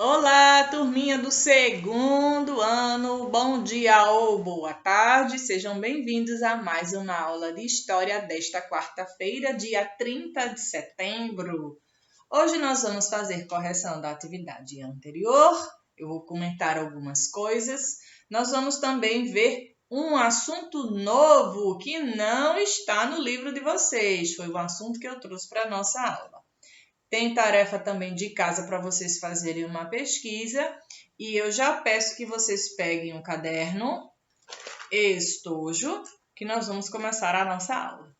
Olá, turminha do segundo ano, bom dia ou boa tarde, sejam bem-vindos a mais uma aula de História desta quarta-feira, dia 30 de setembro. Hoje nós vamos fazer correção da atividade anterior, eu vou comentar algumas coisas, nós vamos também ver um assunto novo que não está no livro de vocês, foi um assunto que eu trouxe para a nossa aula. Tem tarefa também de casa para vocês fazerem uma pesquisa e eu já peço que vocês peguem um caderno, estojo, que nós vamos começar a nossa aula.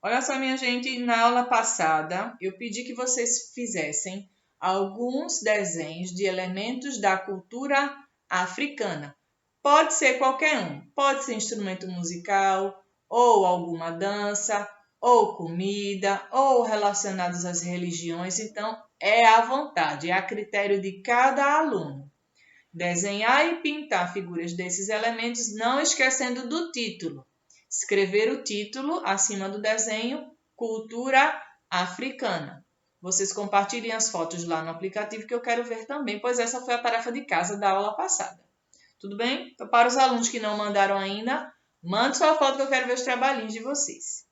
Olha só, minha gente, na aula passada eu pedi que vocês fizessem alguns desenhos de elementos da cultura africana. Pode ser qualquer um, pode ser instrumento musical ou alguma dança, ou comida, ou relacionados às religiões, então é à vontade, é a critério de cada aluno. Desenhar e pintar figuras desses elementos, não esquecendo do título. Escrever o título acima do desenho, Cultura Africana. Vocês compartilhem as fotos lá no aplicativo que eu quero ver também, pois essa foi a tarefa de casa da aula passada. Tudo bem? Então, para os alunos que não mandaram ainda, mande sua foto que eu quero ver os trabalhinhos de vocês.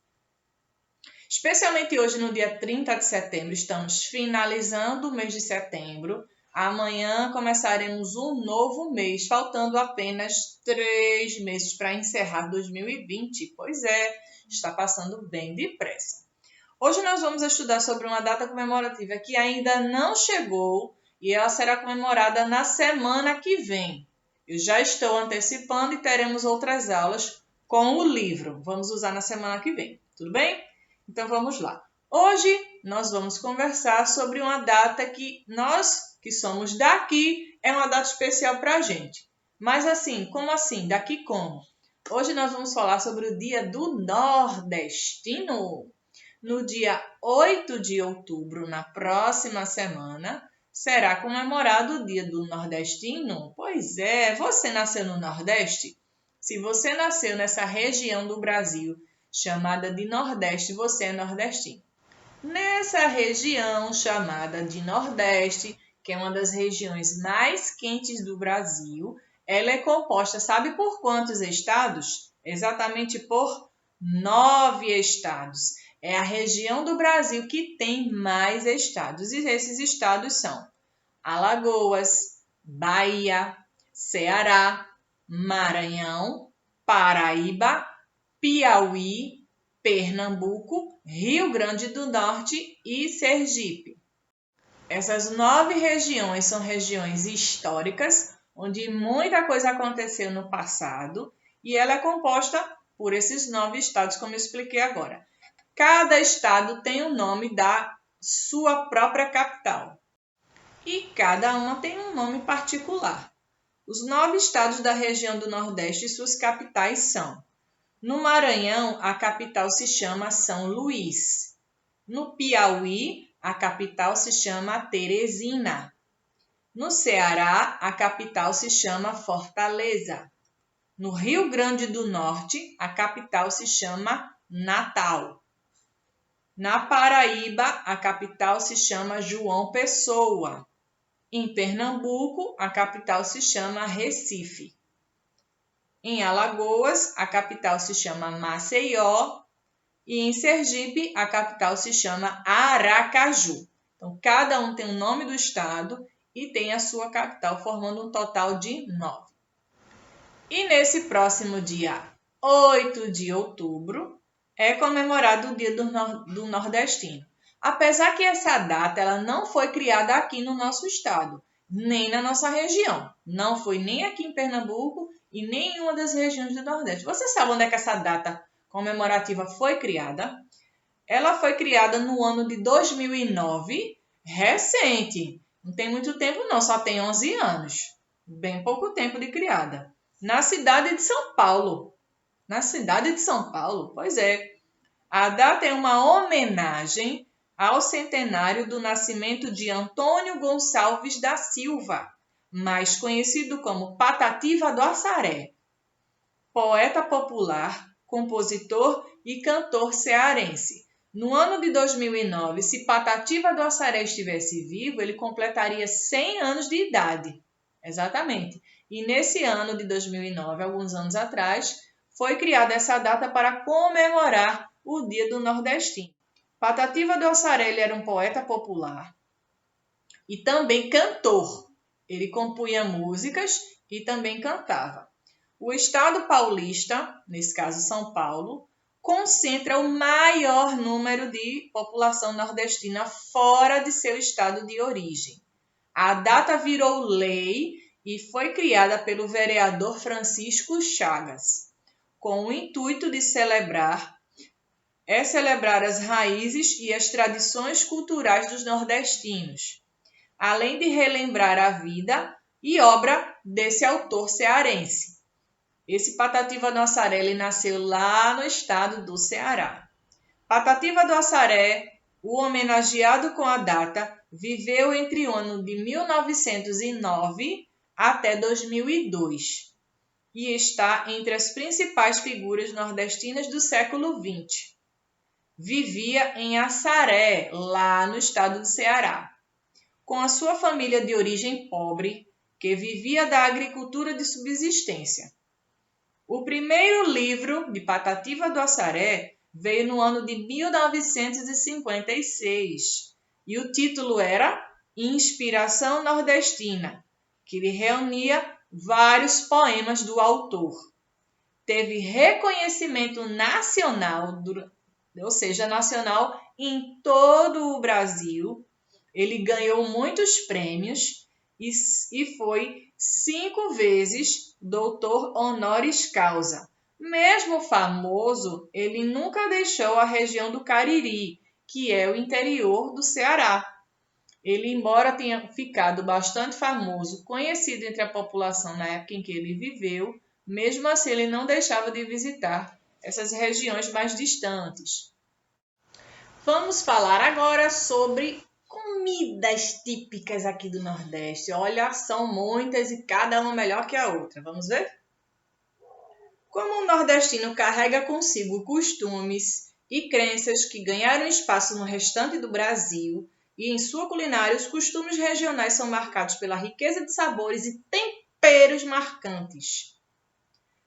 Especialmente hoje, no dia 30 de setembro, estamos finalizando o mês de setembro. Amanhã começaremos um novo mês, faltando apenas 3 meses para encerrar 2020. Pois é, está passando bem depressa. Hoje nós vamos estudar sobre uma data comemorativa que ainda não chegou e ela será comemorada na semana que vem. Eu já estou antecipando e teremos outras aulas com o livro. Vamos usar na semana que vem, tudo bem? Então vamos lá. Hoje nós vamos conversar sobre uma data que nós, que somos daqui, é uma data especial para a gente. Mas assim, como assim? Daqui como? Hoje nós vamos falar sobre o Dia do Nordestino. No dia 8 de outubro, na próxima semana, será comemorado o Dia do Nordestino? Pois é, você nasceu no Nordeste? Se você nasceu nessa região do Brasil chamada de Nordeste, você é nordestino. Nessa região chamada de Nordeste, que é uma das regiões mais quentes do Brasil, ela é composta, sabe por quantos estados? Exatamente por 9 estados. É a região do Brasil que tem mais estados, e esses estados são Alagoas, Bahia, Ceará, Maranhão, Paraíba, Piauí, Pernambuco, Rio Grande do Norte e Sergipe. Essas 9 regiões são regiões históricas, onde muita coisa aconteceu no passado, e ela é composta por esses 9 estados, como eu expliquei agora. Cada estado tem o nome da sua própria capital, e cada uma tem um nome particular. Os 9 estados da região do Nordeste e suas capitais são: no Maranhão, a capital se chama São Luís. No Piauí, a capital se chama Teresina. No Ceará, a capital se chama Fortaleza. No Rio Grande do Norte, a capital se chama Natal. Na Paraíba, a capital se chama João Pessoa. Em Pernambuco, a capital se chama Recife. Em Alagoas, a capital se chama Maceió. E em Sergipe, a capital se chama Aracaju. Então, cada um tem o nome do estado e tem a sua capital, formando um total de 9. E nesse próximo dia 8 de outubro, é comemorado o Dia do Nordestino. Apesar que essa data ela não foi criada aqui no nosso estado, nem na nossa região. Não foi nem aqui em Pernambuco e nem em uma das regiões do Nordeste. Você sabe onde é que essa data comemorativa foi criada? Ela foi criada no ano de 2009, recente. Não tem muito tempo não, só tem 11 anos. Bem pouco tempo de criada. Na cidade de São Paulo. Na cidade de São Paulo? Pois é. A data é uma homenagem ao centenário do nascimento de Antônio Gonçalves da Silva, mais conhecido como Patativa do Assaré, poeta popular, compositor e cantor cearense. No ano de 2009, se Patativa do Assaré estivesse vivo, ele completaria 100 anos de idade. Exatamente. E nesse ano de 2009, alguns anos atrás, foi criada essa data para comemorar o Dia do Nordestino. Patativa do Assaré era um poeta popular e também cantor. Ele compunha músicas e também cantava. O estado paulista, nesse caso São Paulo, concentra o maior número de população nordestina fora de seu estado de origem. A data virou lei e foi criada pelo vereador Francisco Chagas, com o intuito de celebrar as raízes e as tradições culturais dos nordestinos, além de relembrar a vida e obra desse autor cearense. Esse Patativa do Assaré nasceu lá no estado do Ceará. Patativa do Assaré, o homenageado com a data, viveu entre o ano de 1909 até 2002 e está entre as principais figuras nordestinas do século XX. Vivia em Assaré, lá no estado do Ceará, com a sua família de origem pobre, que vivia da agricultura de subsistência. O primeiro livro de Patativa do Assaré veio no ano de 1956 e o título era Inspiração Nordestina, que lhe reunia vários poemas do autor. Teve reconhecimento nacional, ou seja, nacional em todo o Brasil. Ele ganhou muitos prêmios e foi 5 vezes doutor honoris causa. Mesmo famoso, ele nunca deixou a região do Cariri, que é o interior do Ceará. Ele, embora tenha ficado bastante famoso, conhecido entre a população na época em que ele viveu, mesmo assim ele não deixava de visitar essas regiões mais distantes. Vamos falar agora sobre comidas típicas aqui do Nordeste. Olha, são muitas e cada uma melhor que a outra. Vamos ver? Como o nordestino carrega consigo costumes e crenças que ganharam espaço no restante do Brasil, e em sua culinária os costumes regionais são marcados pela riqueza de sabores e temperos marcantes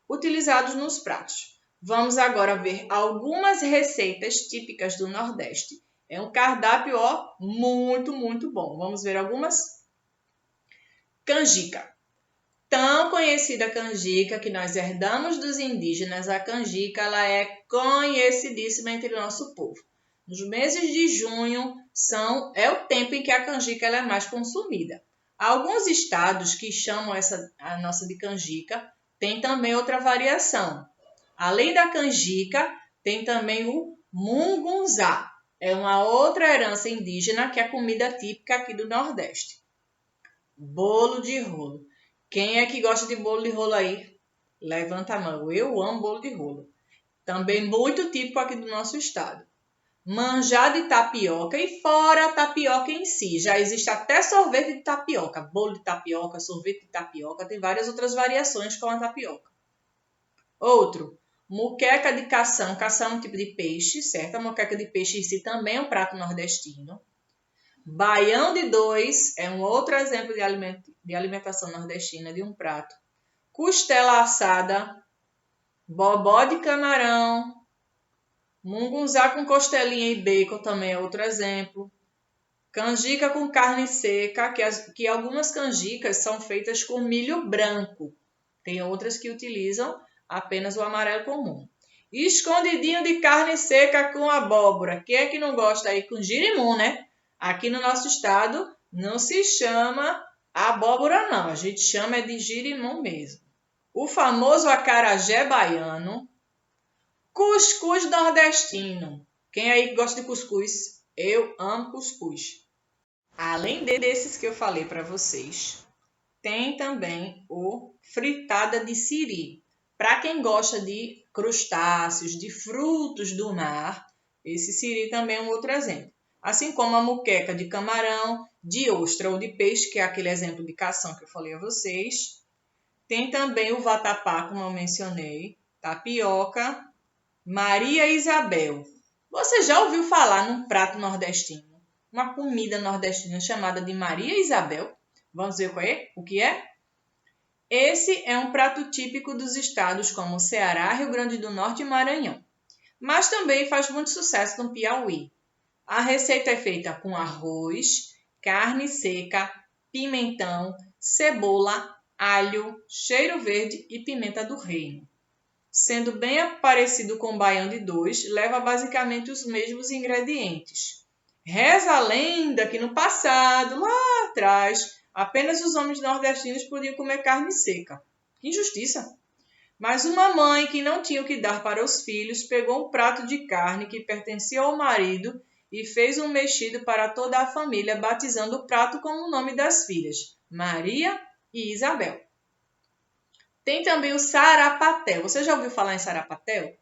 utilizados nos pratos. Vamos agora ver algumas receitas típicas do Nordeste. É um cardápio, muito bom. Vamos ver algumas? Canjica. Tão conhecida canjica que nós herdamos dos indígenas, a canjica ela é conhecidíssima entre o nosso povo. Nos meses de junho é o tempo em que a canjica ela é mais consumida. Alguns estados que chamam a nossa de canjica tem também outra variação. Além da canjica, tem também o mungunzá. É uma outra herança indígena que é comida típica aqui do Nordeste. Bolo de rolo. Quem é que gosta de bolo de rolo aí? Levanta a mão. Eu amo bolo de rolo. Também muito típico aqui do nosso estado. Manjar de tapioca e fora a tapioca em si. Já existe até sorvete de tapioca. Bolo de tapioca, sorvete de tapioca. Tem várias outras variações com a tapioca. Outro. Moqueca de cação. Cação é um tipo de peixe, certo? A moqueca de peixe em si também é um prato nordestino. Baião de dois é um outro exemplo de alimentação nordestina de um prato. Costela assada, bobó de camarão, mungunzá com costelinha e bacon também é outro exemplo. Canjica com carne seca, que algumas canjicas são feitas com milho branco. Tem outras que utilizam apenas o amarelo comum. Escondidinho de carne seca com abóbora. Quem é que não gosta aí com girimum, né? Aqui no nosso estado não se chama abóbora não, a gente chama de girimum mesmo. O famoso acarajé baiano, cuscuz nordestino. Quem aí gosta de cuscuz? Eu amo cuscuz. Além desses que eu falei para vocês, tem também o fritada de siri. Para quem gosta de crustáceos, de frutos do mar, esse siri também é um outro exemplo. Assim como a moqueca de camarão, de ostra ou de peixe, que é aquele exemplo de cação que eu falei a vocês. Tem também o vatapá, como eu mencionei, tapioca, Maria Isabel. Você já ouviu falar num prato nordestino, uma comida nordestina chamada de Maria Isabel? Vamos ver o que é? Esse é um prato típico dos estados como Ceará, Rio Grande do Norte e Maranhão, mas também faz muito sucesso no Piauí. A receita é feita com arroz, carne seca, pimentão, cebola, alho, cheiro verde e pimenta do reino. Sendo bem parecido com o baião de dois, leva basicamente os mesmos ingredientes. Reza a lenda que no passado, lá atrás, apenas os homens nordestinos podiam comer carne seca. Que injustiça! Mas uma mãe que não tinha o que dar para os filhos pegou um prato de carne que pertencia ao marido e fez um mexido para toda a família, batizando o prato com o nome das filhas, Maria e Isabel. Tem também o sarapatel. Você já ouviu falar em sarapatel?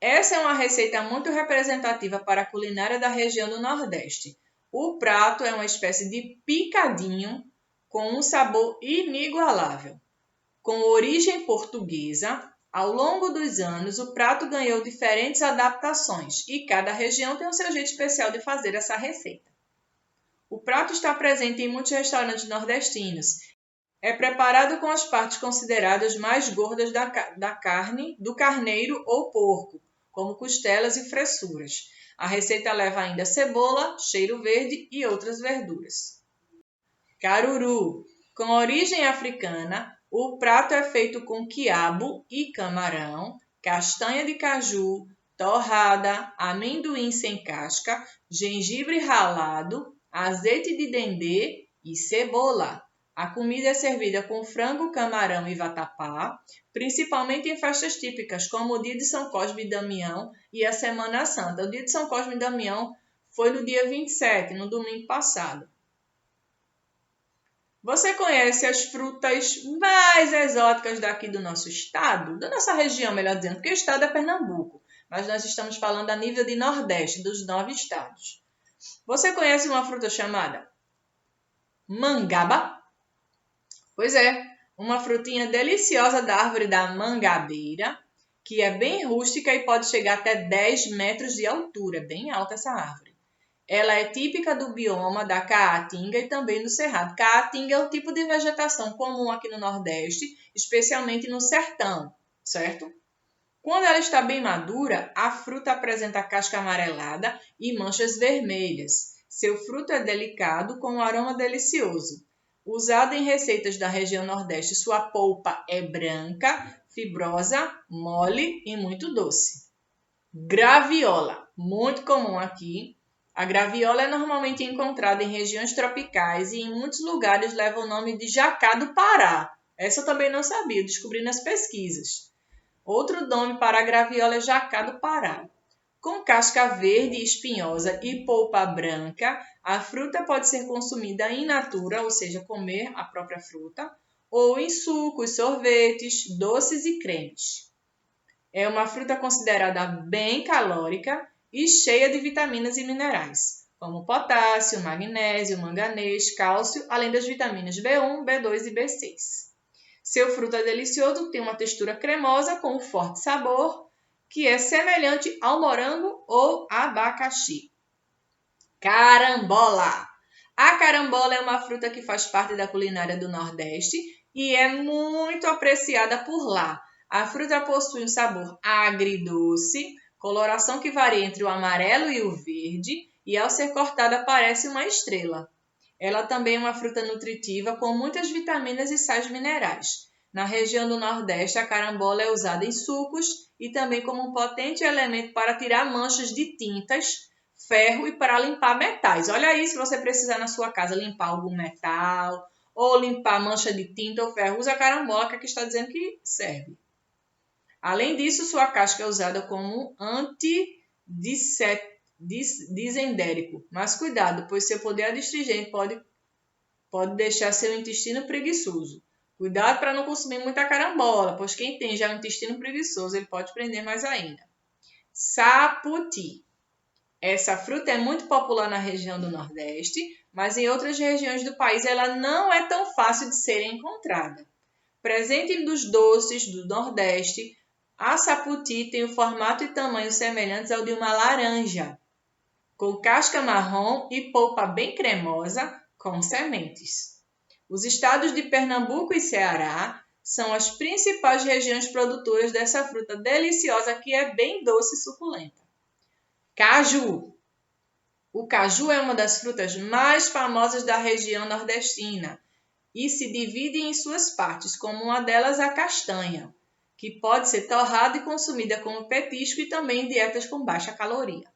Essa é uma receita muito representativa para a culinária da região do Nordeste. O prato é uma espécie de picadinho com um sabor inigualável. Com origem portuguesa, ao longo dos anos o prato ganhou diferentes adaptações e cada região tem o seu jeito especial de fazer essa receita. O prato está presente em muitos restaurantes nordestinos. É preparado com as partes consideradas mais gordas da carne, do carneiro ou porco, como costelas e fressuras. A receita leva ainda cebola, cheiro verde e outras verduras. Caruru. Com origem africana, o prato é feito com quiabo e camarão, castanha de caju, torrada, amendoim sem casca, gengibre ralado, azeite de dendê e cebola. A comida é servida com frango, camarão e vatapá, principalmente em festas típicas, como o dia de São Cosme e Damião e a Semana Santa. O dia de São Cosme e Damião foi no dia 27, no domingo passado. Você conhece as frutas mais exóticas daqui do nosso estado? Da nossa região, melhor dizendo, porque o estado é Pernambuco, mas nós estamos falando a nível de Nordeste, dos 9 estados. Você conhece uma fruta chamada mangaba? Pois é, uma frutinha deliciosa da árvore da mangabeira, que é bem rústica e pode chegar até 10 metros de altura, bem alta essa árvore. Ela é típica do bioma da Caatinga e também do Cerrado. Caatinga é um tipo de vegetação comum aqui no Nordeste, especialmente no sertão, certo? Quando ela está bem madura, a fruta apresenta casca amarelada e manchas vermelhas. Seu fruto é delicado, com um aroma delicioso. Usado em receitas da região Nordeste, sua polpa é branca, fibrosa, mole e muito doce. Graviola, muito comum aqui. A graviola é normalmente encontrada em regiões tropicais e em muitos lugares leva o nome de jacá do Pará. Essa eu também não sabia, descobri nas pesquisas. Outro nome para a graviola é jacá do Pará. Com casca verde e espinhosa e polpa branca, a fruta pode ser consumida in natura, ou seja, comer a própria fruta, ou em sucos, sorvetes, doces e cremes. É uma fruta considerada bem calórica e cheia de vitaminas e minerais, como potássio, magnésio, manganês, cálcio, além das vitaminas B1, B2 e B6. Seu fruto é delicioso, tem uma textura cremosa com um forte sabor, que é semelhante ao morango ou abacaxi. Carambola! A carambola é uma fruta que faz parte da culinária do Nordeste e é muito apreciada por lá. A fruta possui um sabor agridoce, coloração que varia entre o amarelo e o verde, e ao ser cortada parece uma estrela. Ela também é uma fruta nutritiva com muitas vitaminas e sais minerais. Na região do Nordeste, a carambola é usada em sucos e também como um potente elemento para tirar manchas de tintas, ferro e para limpar metais. Olha aí, se você precisar na sua casa limpar algum metal ou limpar mancha de tinta ou ferro, usa a carambola, que aqui está dizendo que serve. Além disso, sua casca é usada como antidisendérico. Mas cuidado, pois seu poder adstringente pode deixar seu intestino preguiçoso. Cuidado para não consumir muita carambola, pois quem tem já um intestino preguiçoso, ele pode prender mais ainda. Saputi. Essa fruta é muito popular na região do Nordeste, mas em outras regiões do país ela não é tão fácil de ser encontrada. Presente nos doces do Nordeste, A saputi tem o formato e tamanho semelhantes ao de uma laranja, com casca marrom e polpa bem cremosa, com sementes. Os estados de Pernambuco e Ceará são as principais regiões produtoras dessa fruta deliciosa que é bem doce e suculenta. Caju. O caju é uma das frutas mais famosas da região nordestina e se divide em suas partes, como uma delas a castanha, que pode ser torrada e consumida como petisco e também em dietas com baixa caloria.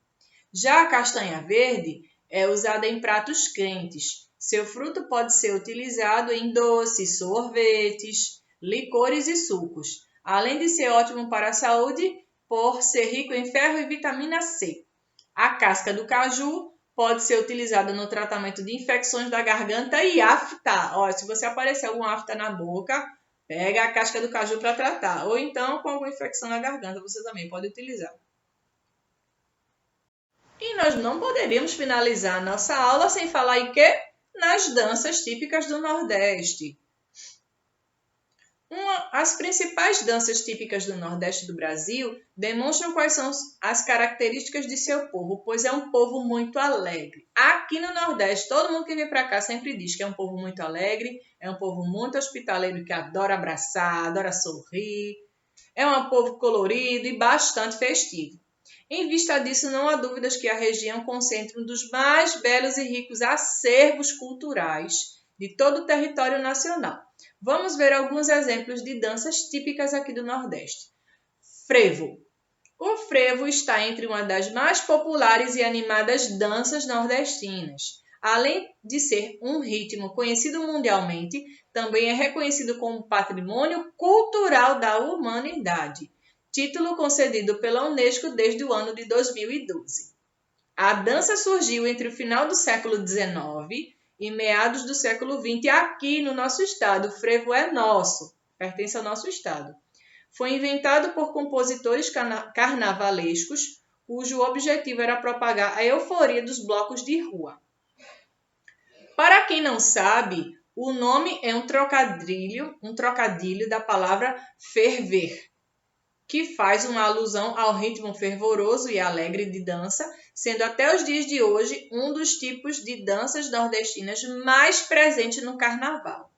Já a castanha verde é usada em pratos quentes. Seu fruto pode ser utilizado em doces, sorvetes, licores e sucos, além de ser ótimo para a saúde por ser rico em ferro e vitamina C. A casca do caju pode ser utilizada no tratamento de infecções da garganta e afta. Se você aparecer alguma afta na boca, pega a casca do caju para tratar. Ou então, com alguma infecção na garganta, você também pode utilizar. E nós não poderíamos finalizar a nossa aula sem falar em quê? Nas danças típicas do Nordeste. As principais danças típicas do Nordeste do Brasil demonstram quais são as características de seu povo, pois é um povo muito alegre. Aqui no Nordeste, todo mundo que vem para cá sempre diz que é um povo muito alegre, é um povo muito hospitaleiro que adora abraçar, adora sorrir, é um povo colorido e bastante festivo. Em vista disso, não há dúvidas que a região concentra um dos mais belos e ricos acervos culturais de todo o território nacional. Vamos ver alguns exemplos de danças típicas aqui do Nordeste. Frevo. O frevo está entre uma das mais populares e animadas danças nordestinas. Além de ser um ritmo conhecido mundialmente, também é reconhecido como patrimônio cultural da humanidade, título concedido pela Unesco desde o ano de 2012. A dança surgiu entre o final do século XIX e meados do século XX aqui no nosso estado. O frevo é nosso, pertence ao nosso estado. Foi inventado por compositores carnavalescos, cujo objetivo era propagar a euforia dos blocos de rua. Para quem não sabe, o nome é um trocadilho da palavra ferver, que faz uma alusão ao ritmo fervoroso e alegre de dança, sendo até os dias de hoje um dos tipos de danças nordestinas mais presente no carnaval.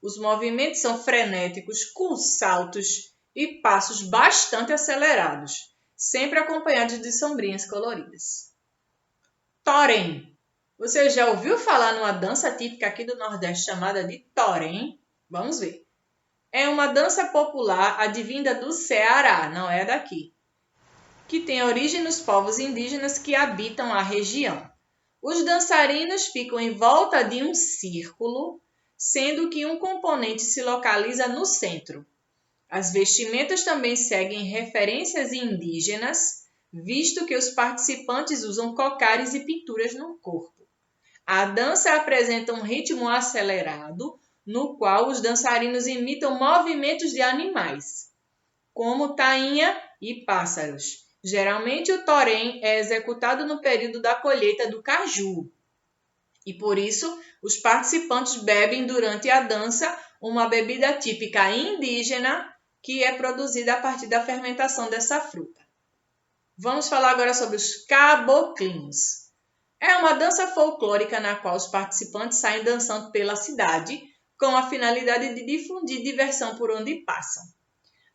Os movimentos são frenéticos, com saltos e passos bastante acelerados, sempre acompanhados de sombrinhas coloridas. Torém. Você já ouviu falar numa dança típica aqui do Nordeste chamada de torém? Vamos ver. É uma dança popular advinda do Ceará, não é daqui, que tem origem nos povos indígenas que habitam a região. Os dançarinos ficam em volta de um círculo, sendo que um componente se localiza no centro. As vestimentas também seguem referências indígenas, visto que os participantes usam cocares e pinturas no corpo. A dança apresenta um ritmo acelerado, no qual os dançarinos imitam movimentos de animais, como tainha e pássaros. Geralmente o torém é executado no período da colheita do caju, e por isso os participantes bebem durante a dança uma bebida típica indígena que é produzida a partir da fermentação dessa fruta. Vamos falar agora sobre os caboclinhos. É uma dança folclórica na qual os participantes saem dançando pela cidade com a finalidade de difundir diversão por onde passam.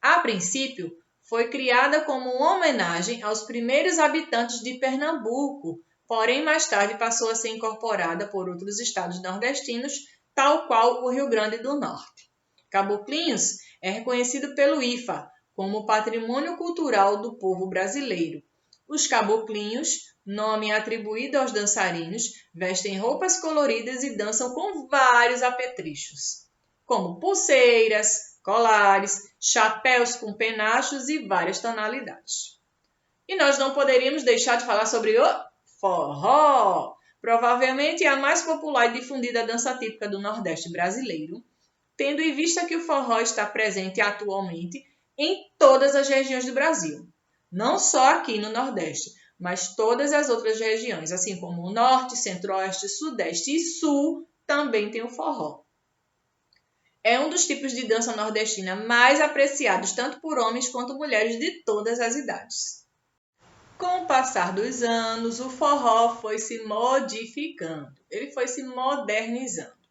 A princípio, foi criada como uma homenagem aos primeiros habitantes de Pernambuco, porém mais tarde passou a ser incorporada por outros estados nordestinos, tal qual o Rio Grande do Norte. Caboclinhos é reconhecido pelo IFA como Patrimônio Cultural do Povo Brasileiro. Os caboclinhos, nome atribuído aos dançarinos, vestem roupas coloridas e dançam com vários apetrechos, como pulseiras, colares, chapéus com penachos e várias tonalidades. E nós não poderíamos deixar de falar sobre o forró, provavelmente a mais popular e difundida dança típica do Nordeste brasileiro, tendo em vista que o forró está presente atualmente em todas as regiões do Brasil, não só aqui no Nordeste, mas todas as outras regiões, assim como o Norte, Centro-Oeste, Sudeste e Sul, também tem o forró. É um dos tipos de dança nordestina mais apreciados tanto por homens quanto mulheres de todas as idades. Com o passar dos anos, o forró foi se modificando, ele foi se modernizando.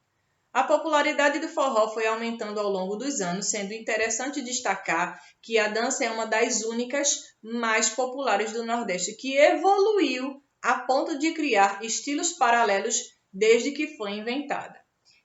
A popularidade do forró foi aumentando ao longo dos anos, sendo interessante destacar que a dança é uma das únicas mais populares do Nordeste, que evoluiu a ponto de criar estilos paralelos desde que foi inventada.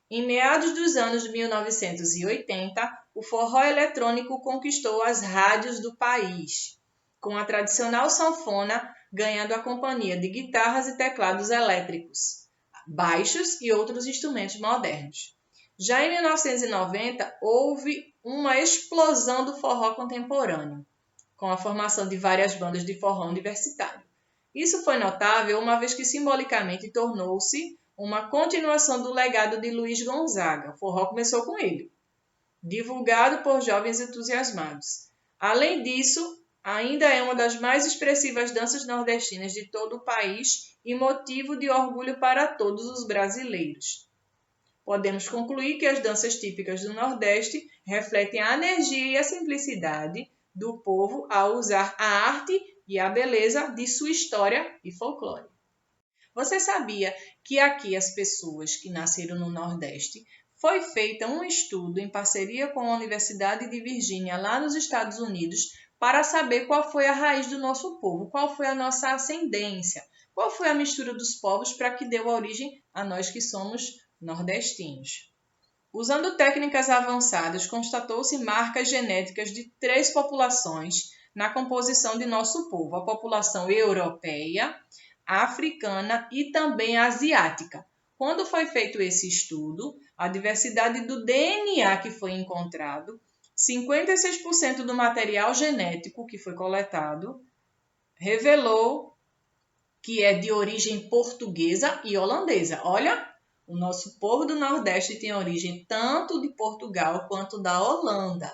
Em meados dos anos 1980, o forró eletrônico conquistou as rádios do país, com a tradicional sanfona ganhando a companhia de guitarras e teclados elétricos, baixos e outros instrumentos modernos. Já em 1990, houve uma explosão do forró contemporâneo, com a formação de várias bandas de forró universitário. Isso foi notável uma vez que simbolicamente tornou-se uma continuação do legado de Luiz Gonzaga. O forró começou com ele, divulgado por jovens entusiasmados. Além disso, ainda é uma das mais expressivas danças nordestinas de todo o país e motivo de orgulho para todos os brasileiros. Podemos concluir que as danças típicas do Nordeste refletem a energia e a simplicidade do povo ao usar a arte e a beleza de sua história e folclore. Você sabia que aqui as pessoas que nasceram no Nordeste foi feito um estudo em parceria com a Universidade de Virgínia, lá nos Estados Unidos, para saber qual foi a raiz do nosso povo, qual foi a nossa ascendência, qual foi a mistura dos povos para que deu origem a nós que somos nordestinos. Usando técnicas avançadas, constatou-se marcas genéticas de 3 populações na composição de nosso povo: a população europeia, africana e também asiática. Quando foi feito esse estudo, a diversidade do DNA que foi encontrado, 56% do material genético que foi coletado, revelou que é de origem portuguesa e holandesa. Olha, o nosso povo do Nordeste tem origem tanto de Portugal quanto da Holanda.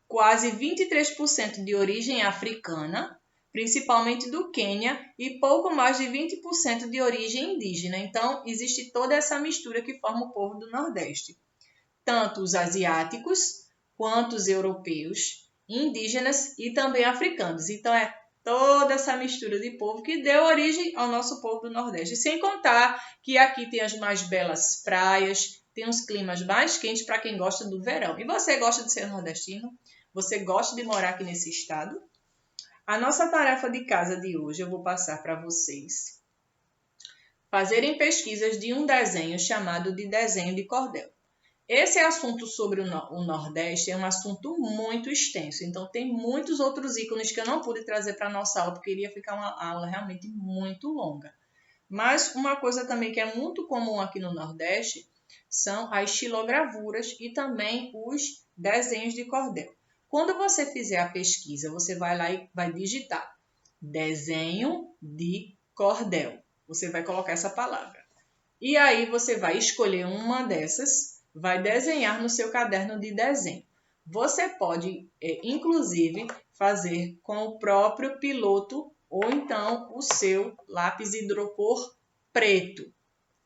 Quase 23% de origem africana, principalmente do Quênia, e pouco mais de 20% de origem indígena. Então, existe toda essa mistura que forma o povo do Nordeste. Tanto os asiáticos, quanto os europeus, indígenas e também africanos. Então, é toda essa mistura de povo que deu origem ao nosso povo do Nordeste. Sem contar que aqui tem as mais belas praias, tem os climas mais quentes para quem gosta do verão. E você gosta de ser nordestino? Você gosta de morar aqui nesse estado? A nossa tarefa de casa de hoje eu vou passar para vocês fazerem pesquisas de um desenho chamado de desenho de cordel. Esse assunto sobre o Nordeste é um assunto muito extenso, então tem muitos outros ícones que eu não pude trazer para a nossa aula, porque iria ficar uma aula realmente muito longa. Mas uma coisa também que é muito comum aqui no Nordeste são as xilogravuras e também os desenhos de cordel. Quando você fizer a pesquisa, você vai lá e vai digitar desenho de cordel. Você vai colocar essa palavra. E aí você vai escolher uma dessas, vai desenhar no seu caderno de desenho. Você pode, inclusive, fazer com o próprio piloto ou então o seu lápis hidrocor preto.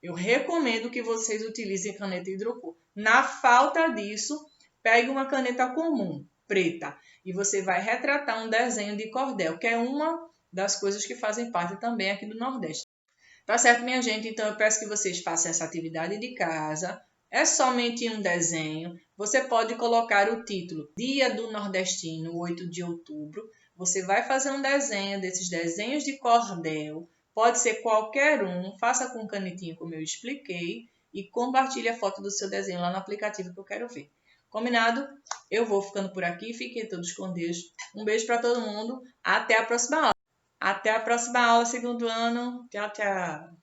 Eu recomendo que vocês utilizem caneta hidrocor. Na falta disso, pegue uma caneta comum, preta, e você vai retratar um desenho de cordel, que é uma das coisas que fazem parte também aqui do Nordeste. Tá certo, minha gente? Então, eu peço que vocês façam essa atividade de casa. É somente um desenho. Você pode colocar o título Dia do Nordestino, 8 de outubro. Você vai fazer um desenho desses desenhos de cordel. Pode ser qualquer um. Faça com canetinha, como eu expliquei. E compartilhe a foto do seu desenho lá no aplicativo que eu quero ver. Combinado? Eu vou ficando por aqui. Fiquem todos com Deus. Um beijo para todo mundo. Até a próxima aula. Até a próxima aula, segundo ano. Tchau, tchau.